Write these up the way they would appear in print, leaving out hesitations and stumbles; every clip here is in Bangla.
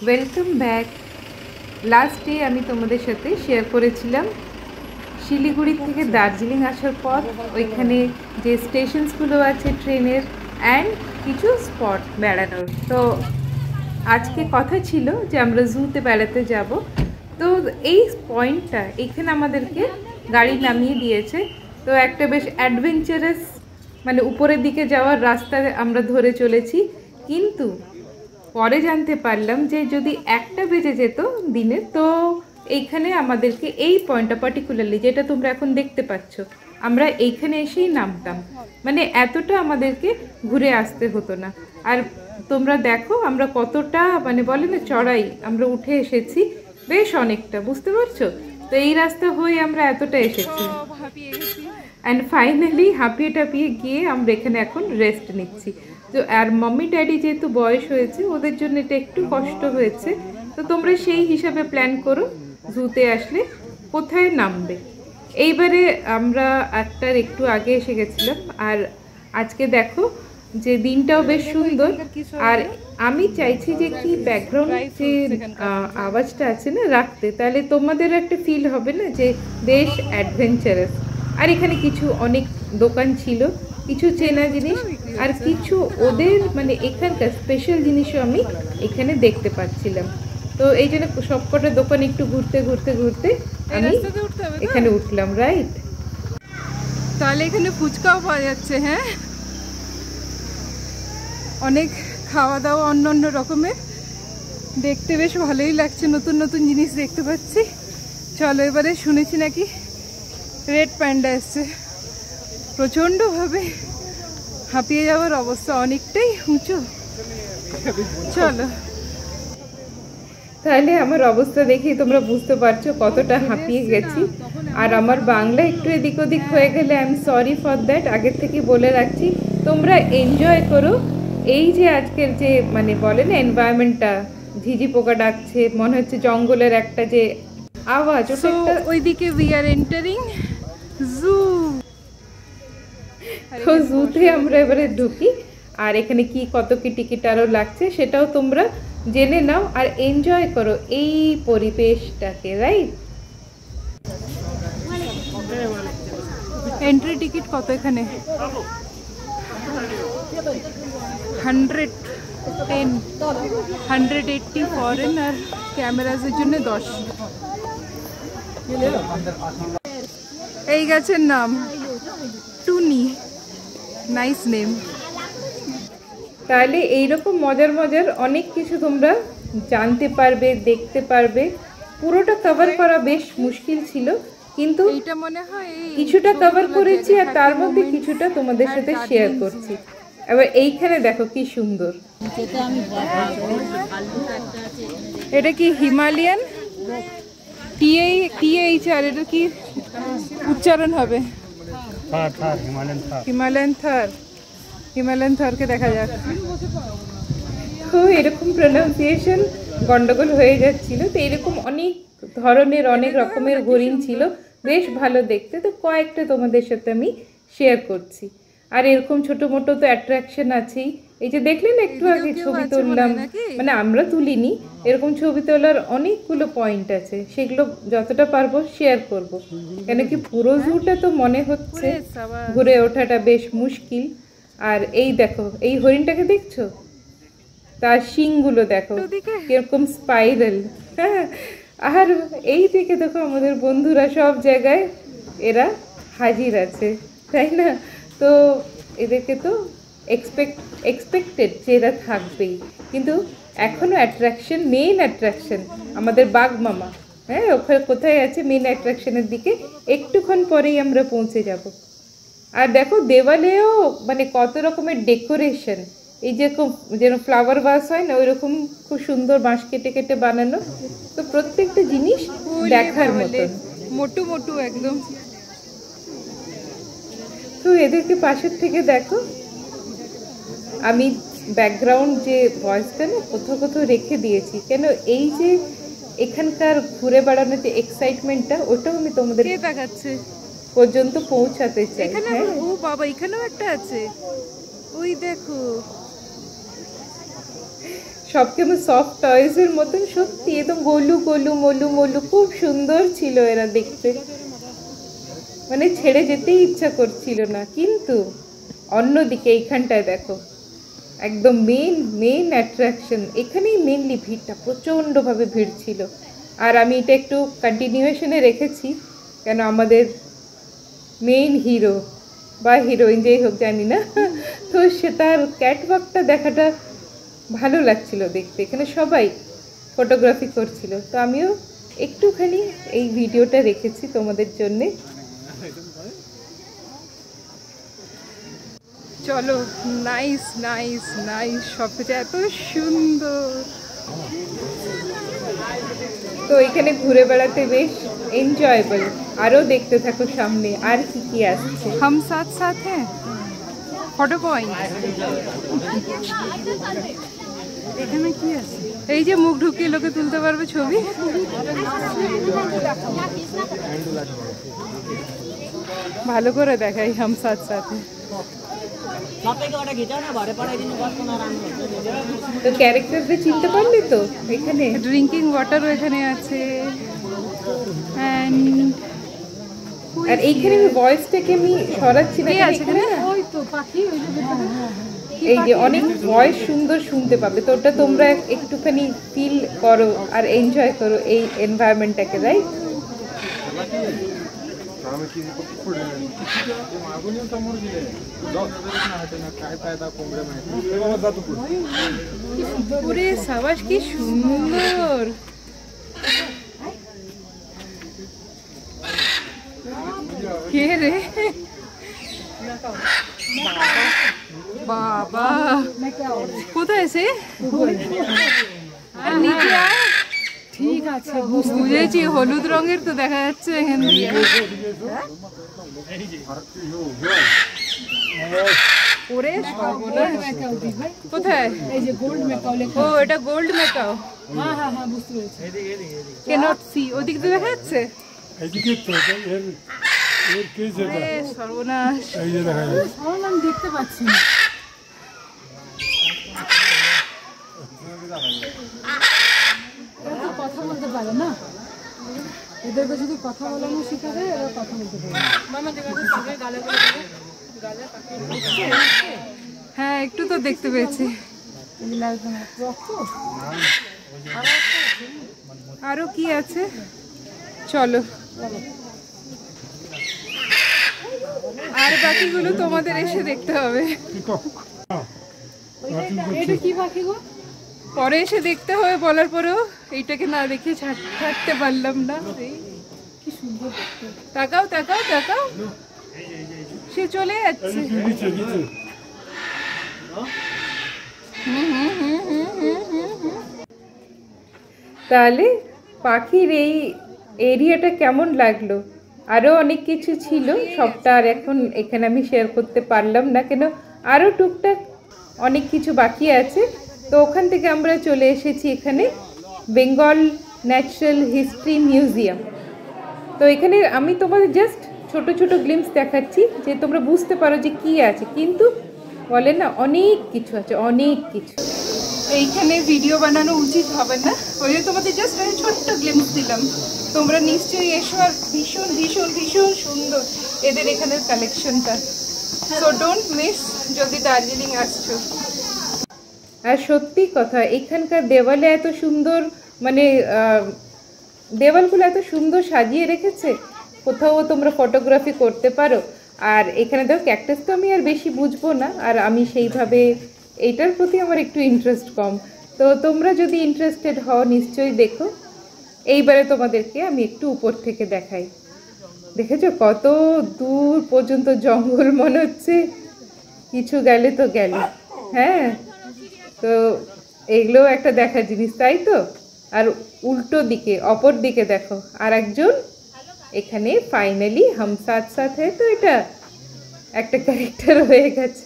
Welcome back. লাস্টে আমি তোমাদের সাথে শেয়ার করেছিলাম শিলিগুড়ি থেকে দার্জিলিং আসার পর ওইখানে যে স্টেশনসগুলো আছে ট্রেনের অ্যান্ড কিছু স্পট বেড়ানোর। তো আজকে কথা ছিল যে আমরা জুতে বেড়াতে যাব। তো এই পয়েন্টটা এখানে আমাদেরকে গাড়ি নামিয়ে দিয়েছে। তো একটা বেশ অ্যাডভেঞ্চারাস মানে উপরের দিকে যাওয়ার রাস্তা আমরা ধরে চলেছি, কিন্তু পরে জানতে পারলাম যে যদি 1টা বেজে যেত দিনে, তো এইখানে আমাদেরকে এই পয়েন্টটা পার্টিকুলারলি যেটা তোমরা এখন দেখতে পাচ্ছ, আমরা এইখানে এসেই নামতাম। মানে এতটা আমাদেরকে ঘুরে আসতে হতো না। আর তোমরা দেখো আমরা কতটা মানে বলে না চড়াই আমরা উঠে এসেছি, বেশ অনেকটা, বুঝতে পারছো? তো এই রাস্তা হয়ে আমরা এতটা এসেছি অ্যান্ড ফাইনালি হাঁপিয়ে টাপিয়ে গিয়ে আমরা এখানে এখন রেস্ট নিচ্ছি। তো আর মাম্মি ড্যাডি যেহেতু বয়স হয়েছে ওদের জন্য এটা একটু কষ্ট হয়েছে। তো তোমরা সেই হিসাবে প্ল্যান করো জুতে আসলে কোথায় নামবে। এইবারে আমরা 8টার একটু আগে এসে গেছিলাম। আর আজকে দেখো যে দিনটাও বেশ সুন্দর। আর আমি চাইছি যে কি ব্যাকগ্রাউন্ড যে আওয়াজটা আছে না রাখতে, তাহলে তোমাদের একটা ফিল হবে না যে বেশ অ্যাডভেঞ্চারাস। আর এখানে কিছু অনেক দোকান ছিল, কিছু চেনা জিনিস আর কিছু ওদের মানে এখানকার স্পেশাল জিনিসও আমি এখানে দেখতে পাচ্ছিলাম। তো এই জন্য সবকটা দোকান একটু ঘুরতে ঘুরতে ঘুরতে আমি এখানে উঠলাম। রাইট, তাহলে এখানে ফুচকাও পাওয়া যাচ্ছে। হ্যাঁ, অনেক খাওয়া দাওয়া অন্য অন্য রকমের, দেখতে বেশ ভালোই লাগছে, নতুন নতুন জিনিস দেখতে পাচ্ছি। চলো এবারে শুনেছি নাকি রেড প্যান্ডা এসছে, প্রচণ্ডভাবে হাঁপিয়ে যাওয়ার অবস্থা, অনেকটাই উঁচু। চলো, তাহলে আমার অবস্থা দেখেই তোমরা বুঝতে পারছো কতটা হাঁপিয়ে গেছি। আর আমার বাংলা একটু এদিক ওদিক হয়ে গেলে I am sorry for that, আগের থেকে বলে রাখছি। তোমরা এনজয় করো এই যে আজকের যে মানে বলে না এনভায়রনমেন্টটা, ঝিঝি পোকা ডাকছে, মনে হচ্ছে জঙ্গলের একটা যে আওয়াজ, ওইদিকে উই আর এন্টারিং জু। তো জুতে আমরা এবারে ঢুকি। আর এখানে কি কত কি টিকিট আরও লাগছে সেটাও তোমরা জেনে নাও আর এনজয় করো এই পরিবেশটাকে। রাইট, এন্ট্রি টিকিট কত এখানে? 110, 180 ফরেন আর ক্যামেরাজের জন্য 10। এই গাছের নাম টুনি, নাইস নেম। তাহলে এইরকম মজার মজার অনেক কিছু তোমরা জানতে পারবে, দেখতে পারবে। পুরোটা কভার করা বেশ মুশকিল ছিল, কিন্তু এইটা মনে হয় কিছুটা কভার করেছি আর তার মধ্যে কিছুটা তোমাদের সাথে শেয়ার করছি। এবার এইখানে দেখো কি সুন্দর, এটা কি হিমালয়ান THR, এটা কি উচ্চারণ হবে? হিমালয়ান থারকে দেখা যাক। তো এরকম প্রোনাউন্সিয়েশন গন্ডগোল হয়ে যাচ্ছিল। তো এরকম অনেক ধরনের অনেক রকমের হরিণ ছিল, বেশ ভালো দেখতে। তো কয়েকটা তোমাদের সাথে আমি শেয়ার করছি। আর এরকম ছোটো মোটো তো অ্যাট্রাকশন আছেই। এই যে দেখলেন একটু আগে ছবি তুললাম, মানে আমরা তুলিনি, এরকম ছবি তোলার অনেকগুলো পয়েন্ট আছে, সেগুলো যতটা পারবো শেয়ার করব। কেন কি পুরো জুটা তো মনে হচ্ছে ঘুরে ওঠাটা বেশ মুশকিল। আর এই দেখো এই হরিণটাকে দেখছো, তার শিংগুলো দেখো কিরকম স্পাইরাল। হ্যাঁ, আর এই দিকে দেখো আমাদের বন্ধুরা সব জায়গায় এরা হাজির আছে, তাই না? তো এদেরকে তো এক্সপেক্টেড যে এরা থাকবেই, কিন্তু এখনও অ্যাট্রাকশন, মেইন অ্যাট্রাকশন আমাদের বাঘ মামা। হ্যাঁ, ওখানে কোথায় আছে মেইন অ্যাট্রাকশনের দিকে একটুক্ষণ পরেই আমরা পৌঁছে যাব। আর দেখো দেওয়ালেও মানে কত রকমের ডেকোরেশন, এই যে যেন ফ্লাওয়ার ভাস হয় না, ওই রকম খুব সুন্দর বাঁশ কেটে কেটে বানানো। তো প্রত্যেকটা জিনিস দেখার মতন, মোটু মোটু একদম। তো এদেরকে পাশের থেকে দেখো। আমি ব্যাকগ্রাউন্ড যে ভয়েসটা না কোথাও কোথাও রেখে দিয়েছি, কেন এই যে এখানকার ঘুরে বেড়ানোর যে এক্সাইটমেন্টটা, ওটাও আমি তোমাদের দেখাচ্ছে পর্যন্ত পৌঁছাতে চাই। হ্যাঁ, ও বাবা, এখানেও একটা আছে, ওই দেখো। সব কেমন সফট টয়েসের মতন, সত্যি একদম গোলু গোলু মলু মলু, খুব সুন্দর ছিল এরা দেখতে, মানে ছেড়ে যেতেই ইচ্ছা করছিল না। কিন্তু অন্যদিকে এইখানটায় দেখো, একদম মেন অ্যাট্রাকশন, এখানেই মেনলি ভিড়টা, প্রচণ্ডভাবে ভিড় ছিল। আর আমি এটা একটু কন্টিনিউয়েশনে রেখেছি, কেন আমাদের মেইন হিরো বা হিরোইন যেই হোক জানি না, তো সে তার ক্যাটওয়াকটা দেখাটা ভালো লাগছিল দেখতে। এখানে সবাই ফটোগ্রাফি করছিল, তো আমিও একটুখানি এই ভিডিওটা রেখেছি তোমাদের জন্যে। চলো, নাইস নাইস নাইস, সব কিছু এত সুন্দর। তো এখানে ঘুরে বেড়াতে বেশ এনজয়েবল। আরও দেখতে থাকো সামনে আর কি কি আসছে। হাম সাথ সাথ হ্যাঁ, ফটো পয়েন্ট। এখানে কি আছে? এই যে মুখ ঢুকিয়ে লোকে তুলতে পারবে ছবি। ভালো করে দেখাই হাম সাথ সাথে। তো ক্যারেক্টারদের চিনতে পারলে তো? এখানে ড্রিঙ্কিং ওয়াটারও এখানে আছে। আর এইখানে আমি ভয়েসটাকে আমি সরাচ্ছি না, এখানে এই যে অনেক ভয়েস সুন্দর শুনতে পাবে, তো ওটা তোমরা একটুখানি ফিল করো আর এনজয় করো এই এনভায়রনমেন্টটাকে, রাইট? পুরে সাবাস, কি সুন্দর। কে রে বাবা, কোথায় সে? নিচে আয়। ঠিক আছে, বুঝেছি, হলুদ রঙের তো দেখা যাচ্ছে এখান দিয়ে। ওরে কোথায়? এই যে গোল্ড মেকাও লেখা। ও, এটা গোল্ড মেকাও। হ্যাঁ হ্যাঁ হ্যাঁ, বুঝতে পেরেছি। ক্যানট সি, ওদিক দিয়ে দেখা যাচ্ছে। এদিকে তো এর কি যেটা সর্বনাশ, এই যে দেখা যাচ্ছে। সর্বনাশ দেখতে পাচ্ছি না। এরা কথা বলতে পারে না, এদেরকে যদি কথা বলানো শেখাবে এরা কথা বলতে পারে। হ্যাঁ, একটু তো দেখতে পেয়েছি। আরো কি আছে? চলো, আর বাকিগুলো তোমাদের এসে দেখতে হবে। এটা কি পাখি গো? পরে এসে দেখতে হবে বলার পরেও এইটাকে না দেখে ছাড়তে পারলাম না। কি সুন্দর দেখতে। তাকাও তাকাও তাকাও, সে চলে যাচ্ছে। তাহলে পাখির এই এরিয়াটা কেমন লাগলো? আরও অনেক কিছু ছিল, সবটা আর এখন এখানে আমি শেয়ার করতে পারলাম না, কেন আরও টুকটাক অনেক কিছু বাকি আছে। তো ওখান থেকে আমরা চলে এসেছি এখানে বেঙ্গল ন্যাচারাল হিস্ট্রি মিউজিয়াম। তো এখানে আমি তোমাদের জাস্ট ছোট ছোট গ্লিম্পস দেখাচ্ছি, যে তোমরা বুঝতে পারো যে কি আছে, কিন্তু বলে না অনেক কিছু আছে, অনেক কিছু। এইখানে ভিডিও বানানো উচিত হবে না, ওই জন্য তোমাদের জাস্ট আমি ছোট্ট গ্লিম্পস দিলাম। তোমরা নিশ্চয়ই এসো, আর ভীষণ ভীষণ ভীষণ সুন্দর এদের এখানের কালেকশনটা। সো ডোন্ট মিস যদি দার্জিলিং আসছো। আর সত্যি কথা, এখানকার দেওয়ালে এত সুন্দর, মানে দেওয়ালগুলো এত সুন্দর সাজিয়ে রেখেছে, কোথাও তোমরা ফটোগ্রাফি করতে পারো। আর এখানে দেখো ক্যাকটাস তো আমি আর বেশি বুঝবো না, আর আমি সেইভাবে এইটার প্রতি আমার একটু ইন্টারেস্ট কম। তো তোমরা যদি ইন্টারেস্টেড হও নিশ্চয়ই দেখো। এইবারে তোমাদেরকে আমি একটু উপর থেকে দেখাই। দেখেছো কত দূর পর্যন্ত জঙ্গল মনে হচ্ছে, কিছু গেলে তো গেলে। হ্যাঁ, তো এগুলোও একটা দেখার জিনিস, তাই তো? আর উল্টো দিকে, অপর দিকে দেখো আর একজন এখানে ফাইনালি হাম সাথ সাথ হ্যায়, তো এটা একটা ক্যারেক্টার হয়ে গেছে।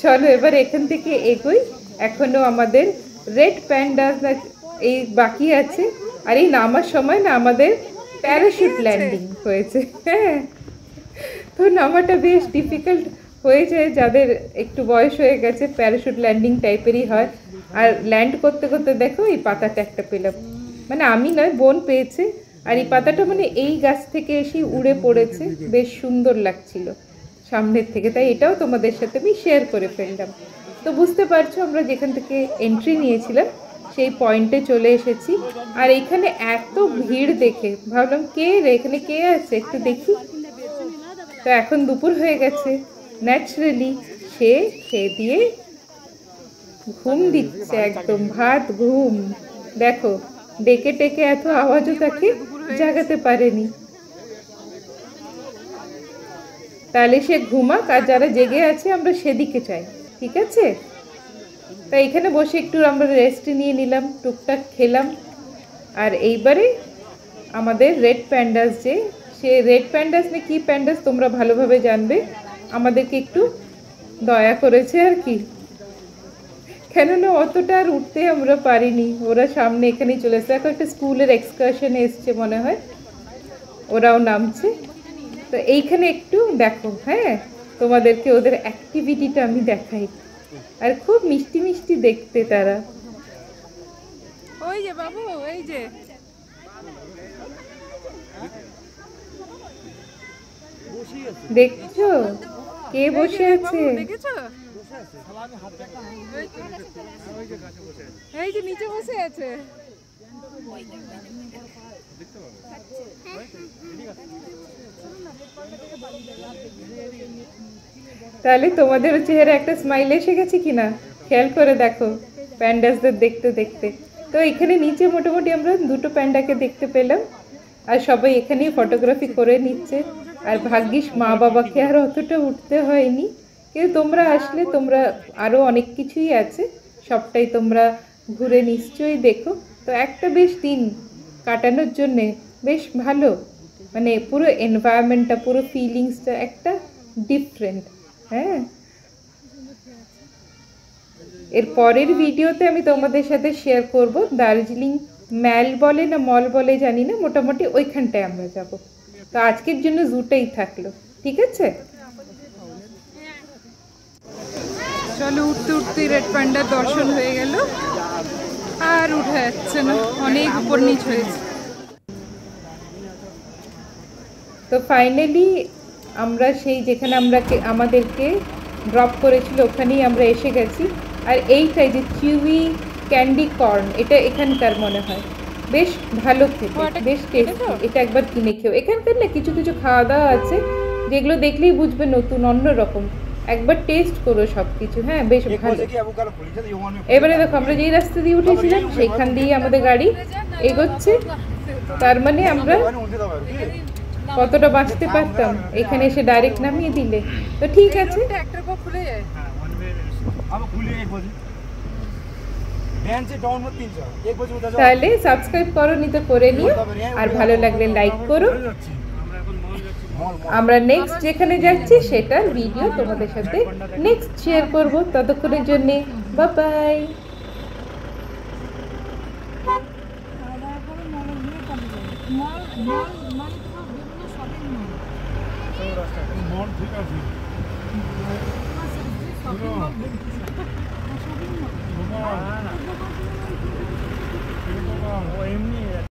চলো এবার এখান থেকে এগোই। এখনো আমাদের রেড প্যান্ডাস এই বাকি আছে। আর এই নামার সময় না আমাদের প্যারাশুট ল্যান্ডিং হয়েছে। হ্যাঁ, তো নামাটা বেশ ডিফিকাল্ট হয়ে যায়, যাদের একটু বয়স হয়ে গেছে প্যারাশুট ল্যান্ডিং টাইপেরই হয়। আর ল্যান্ড করতে করতে দেখো এই পাতাটা একটা পেলাম, মানে আমি নয়, বোন পেয়েছে। আর এই পাতাটা মানে এই গাছ থেকে এসে উড়ে পড়েছে, বেশ সুন্দর লাগছিল সামনের থেকে, তাই এটাও তোমাদের সাথে আমি শেয়ার করে ফেললাম। তো বুঝতে পারছো আমরা যেখান থেকে এন্ট্রি নিয়েছিলাম সেই পয়েন্টে চলে এসেছি। আর এখানে এত ভিড় দেখে ভাবলাম কে রে, এখানে কে আছে একটু দেখি। তো এখন দুপুর হয়ে গেছে, ন্যাচারালি সে খেয়ে দিয়ে ঘুম দিচ্ছে, একদম ভাত ঘুম। দেখো ডেকে টেকে এত আওয়াজও তাকে জাগাতে পারেনি। তাহলে সে ঘুমাক, আর যারা জেগে আছে আমরা সেদিকে চাই, ঠিক আছে? তাই এখানে বসে একটু আমরা রেস্ট নিয়ে নিলাম, টুকটাক খেলাম। আর এইবারে আমাদের রেড প্যান্ডাস, যে সে রেড প্যান্ডাস না কি প্যান্ডাস তোমরা ভালোভাবে জানবে, আমাদেরকে একটু দয়া করেছে আর কি, কেননা অতটা আর উঠতে আমরা পারিনি। ওরা সামনে এখানেই চলে এসছে, এখন একটা স্কুলের এক্সকারশনে এসছে মনে হয়, ওরাও নামছে। তো এইখানে একটু দেখো, হ্যাঁ তোমাদেরকে ওদের অ্যাক্টিভিটিটা আমি দেখাই। আর খুব মিষ্টি মিষ্টি দেখতে তারা। ওই যে বাবু, এই যে দেখছো কে বসে আছে? দেখেছো? এই যে নিচে বসে আছে। তাহলে তোমাদের চেহারা একটা স্মাইল এসে গেছে কিনা খেয়াল করে দেখো প্যান্ডাসদের দেখতে দেখতে। তো এখানে নিচে মোটামুটি আমরা দুটো প্যান্ডাকে দেখতে পেলাম, আর সবাই এখানেই ফটোগ্রাফি করে নিচ্ছে। আর ভাগ্যিস মা বাবাকে আর অতটা উঠতে হয়নি, কিন্তু তোমরা আসলে তোমরা আরও অনেক কিছুই আছে, সবটাই তোমরা ঘুরে নিশ্চয়ই দেখো। তো একটা বেশ দিন কাটানোর জন্যে বেশ ভালো, মানে পুরো এনভায়রনমেন্টটা, পুরো ফিলিংসটা একটা ডিফারেন্ট। হ্যাঁ, এর পরের ভিডিওতে আমি তোমাদের সাথে শেয়ার করব দার্জিলিং ম্যাল বলে না মল বলে জানি না, মোটামুটি ওইখানটায় আমরা যাব। তো আজকের জন্য জুটাই থাকলো, ঠিক আছে? চলো, উঠতে উঠতে রেড প্যান্ডার দর্শন হয়ে গেল, আর উঠে যাচ্ছে না, অনেক উপর নিচ হয়েছে। তো ফাইনালি আমরা সেই যেখানে আমাদেরকে ড্রপ করেছিল ওখানেই আমরা এসে গেছি। আর এইটাই যে চিউই ক্যান্ডি কর্ন, এটা এখানকার মনে হয় বেশ ভালো খেতে, বেশ টেস্টি। এটা একবার কিনে খেও। এখানকার না কিছু কিছু খাওয়া দাওয়া আছে যেগুলো দেখলেই বুঝবে নতুন, অন্য রকম। একবার টেস্ট করো সব কিছু, হ্যাঁ বেশ ভালো। এবারে দেখো আমরা যেই রাস্তা দিয়ে উঠেছিলাম সেইখান দিয়ে আমাদের গাড়ি এগোচ্ছে, তার মানে আমরা কতটা বাঁচতে পারতাম এখানে এসে ডাইরেক্ট নামিয়ে দিলে। তো ঠিক আছে, তাহলে সাবস্ক্রাইব করো নি তো করে নিও, আর ভালো লাগলে লাইক করো। আমরা নেক্সট যেখানে যাচ্ছি সেটার ভিডিও তোমাদের সাথে নেক্সট শেয়ার করব। ততক্ষণের জন্য বাই বাই।